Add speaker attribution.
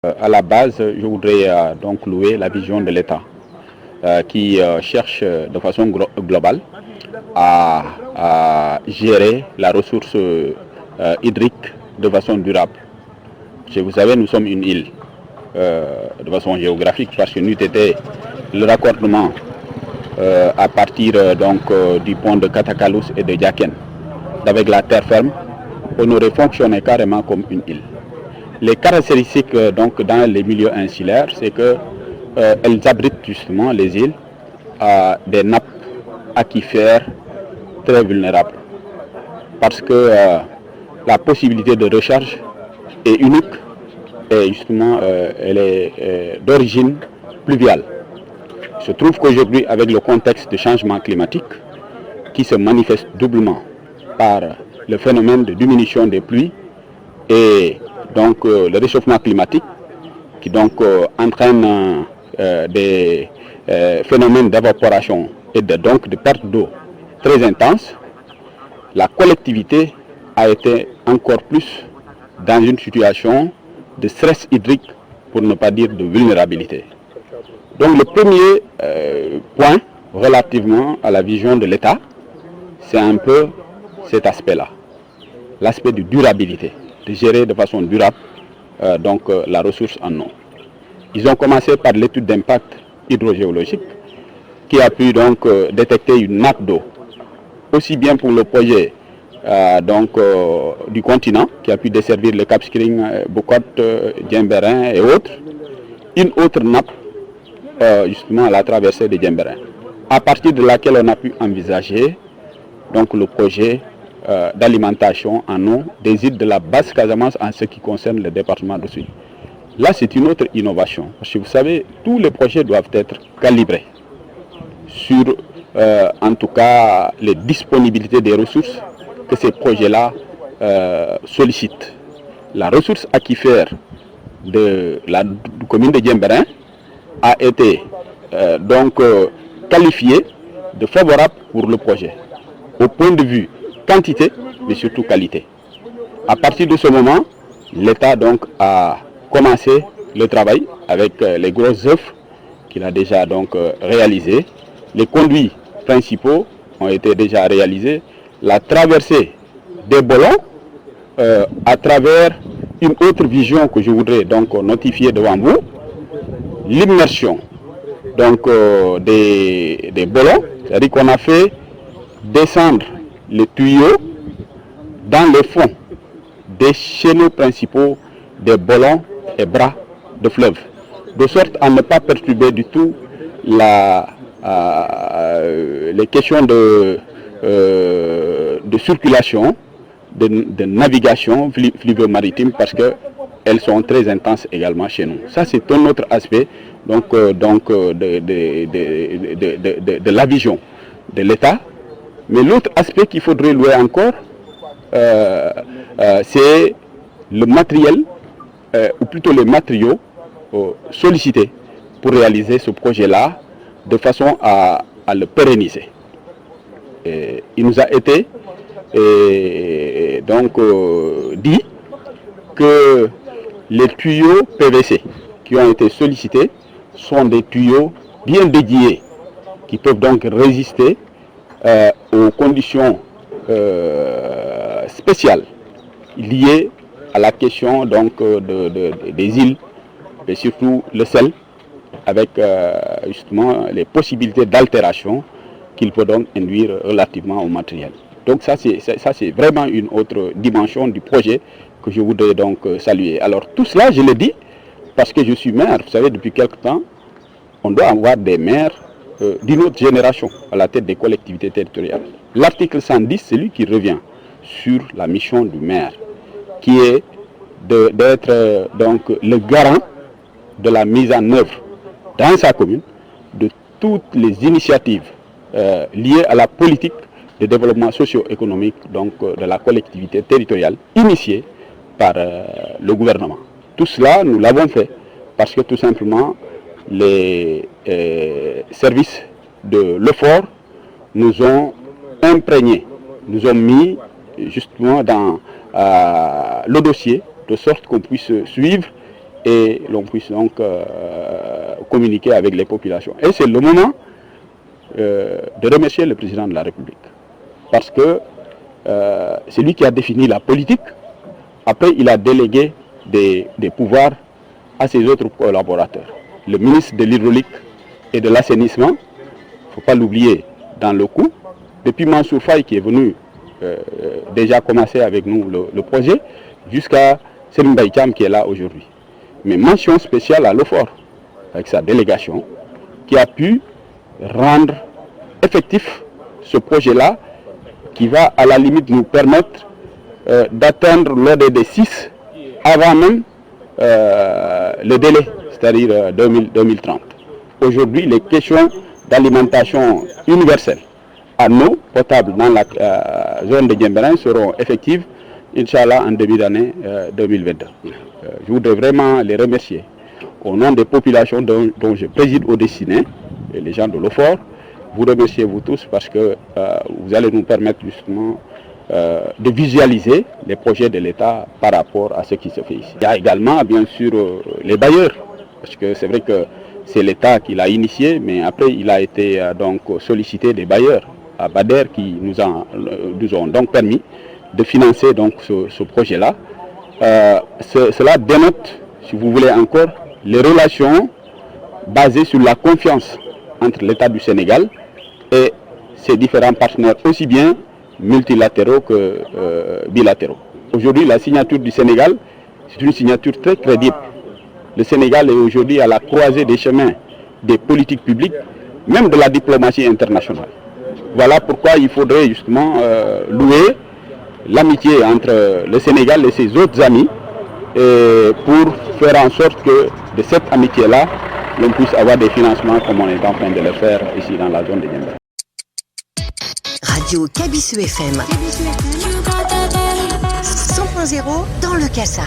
Speaker 1: À la base, je voudrais donc louer la vision de l'État qui cherche de façon globale à gérer la ressource hydrique de façon durable. Vous savez, nous sommes une île de façon géographique parce que nous était le raccordement à partir du pont de Katakalous et de Diaken avec la terre ferme, on aurait fonctionné carrément comme une île. Les caractéristiques donc dans les milieux insulaires, c'est que elles abritent justement les îles à des nappes aquifères très vulnérables parce que la possibilité de recharge est unique et justement elle est d'origine pluviale. Il se trouve qu'aujourd'hui, avec le contexte de changement climatique qui se manifeste doublement par le phénomène de diminution des pluies et donc le réchauffement climatique qui donc entraîne des phénomènes d'évaporation et donc de perte d'eau très intenses, la collectivité a été encore plus dans une situation de stress hydrique, pour ne pas dire de vulnérabilité. Donc le premier point relativement à la vision de l'État, c'est un peu cet aspect-là, l'aspect de durabilité, de gérer de façon durable la ressource en eau. Ils ont commencé par l'étude d'impact hydrogéologique qui a pu donc détecter une nappe d'eau, aussi bien pour le projet du continent qui a pu desservir le Cap Skirring, Bokot, Djemberin et autres, une autre nappe justement à la traversée de Djemberin, à partir de laquelle on a pu envisager donc le projet d'alimentation en eau des îles de la basse Casamance en ce qui concerne le département de Sud. Là, c'est une autre innovation. Parce que vous savez, tous les projets doivent être calibrés sur, en tout cas, les disponibilités des ressources que ces projets-là sollicitent. La ressource aquifère de la commune de Djemberin a été qualifiée de favorable pour le projet, au point de vue quantité, mais surtout qualité. À partir de ce moment, l'État donc a commencé le travail avec les grosses œuvres qu'il a déjà réalisées. Les conduits principaux ont été déjà réalisés. La traversée des Bolons à travers une autre vision que je voudrais donc notifier devant vous, l'immersion des Bolons, c'est-à-dire qu'on a fait descendre les tuyaux dans les fonds des chenaux principaux des Bolons et bras de fleuve, de sorte à ne pas perturber du tout les questions de circulation, de navigation fluvio-maritime, parce qu'elles sont très intenses également chez nous. Ça, c'est un autre aspect de la vision de l'État. Mais l'autre aspect qu'il faudrait louer encore, c'est le matériel, ou plutôt les matériaux sollicités pour réaliser ce projet-là de façon à le pérenniser. Il nous a été dit que les tuyaux PVC qui ont été sollicités sont des tuyaux bien dédiés qui peuvent donc résister aux conditions spéciales liées à la question des îles et surtout le sel, avec justement les possibilités d'altération qu'il peut donc induire relativement au matériel. Donc ça c'est vraiment une autre dimension du projet que je voudrais donc saluer. Alors tout cela, je le dis parce que je suis maire. Vous savez, depuis quelque temps, on doit avoir des maires d'une autre génération à la tête des collectivités territoriales. L'article 110, c'est lui qui revient sur la mission du maire, qui est d'être le garant de la mise en œuvre dans sa commune de toutes les initiatives liées à la politique de développement socio-économique de la collectivité territoriale initiée par le gouvernement. Tout cela, nous l'avons fait parce que tout simplement les services de l'effort nous ont imprégnés, nous ont mis justement dans le dossier de sorte qu'on puisse suivre et l'on puisse donc communiquer avec les populations. Et c'est le moment de remercier le président de la République, parce que c'est lui qui a défini la politique. Après, il a délégué des pouvoirs à ses autres collaborateurs. Le ministre de l'Hydraulique et de l'Assainissement, il ne faut pas l'oublier dans le coup, depuis Mansour Faye qui est venu déjà commencer avec nous le projet, jusqu'à Selim Baïtiam qui est là aujourd'hui. Mais mention spéciale à l'OFOR, avec sa délégation, qui a pu rendre effectif ce projet-là, qui va à la limite nous permettre d'atteindre l'ODD 6 avant même le délai, c'est-à-dire 2030. Aujourd'hui, les questions d'alimentation universelle en eau potable dans la zone de Diembéring seront effectives, Inch'Allah, en début d'année 2022. Je voudrais vraiment les remercier au nom des populations dont je préside au Dessiné, et les gens de l'OFOR. Vous remerciez vous tous parce que vous allez nous permettre justement de visualiser les projets de l'État par rapport à ce qui se fait ici. Il y a également bien sûr les bailleurs, parce que c'est vrai que c'est l'État qui l'a initié, mais après il a été donc sollicité des bailleurs à Bader qui nous ont donc permis de financer donc ce projet-là. Cela dénote, si vous voulez encore, les relations basées sur la confiance entre l'État du Sénégal et ses différents partenaires, aussi bien multilatéraux que bilatéraux. Aujourd'hui, la signature du Sénégal, c'est une signature très crédible. Le Sénégal est aujourd'hui à la croisée des chemins des politiques publiques, même de la diplomatie internationale. Voilà pourquoi il faudrait justement louer l'amitié entre le Sénégal et ses autres amis, et pour faire en sorte que de cette amitié-là, l'on puisse avoir des financements comme on est en train de le faire ici dans la zone de Diembéring.
Speaker 2: Radio Kabisu FM 100.0 dans le Kassa.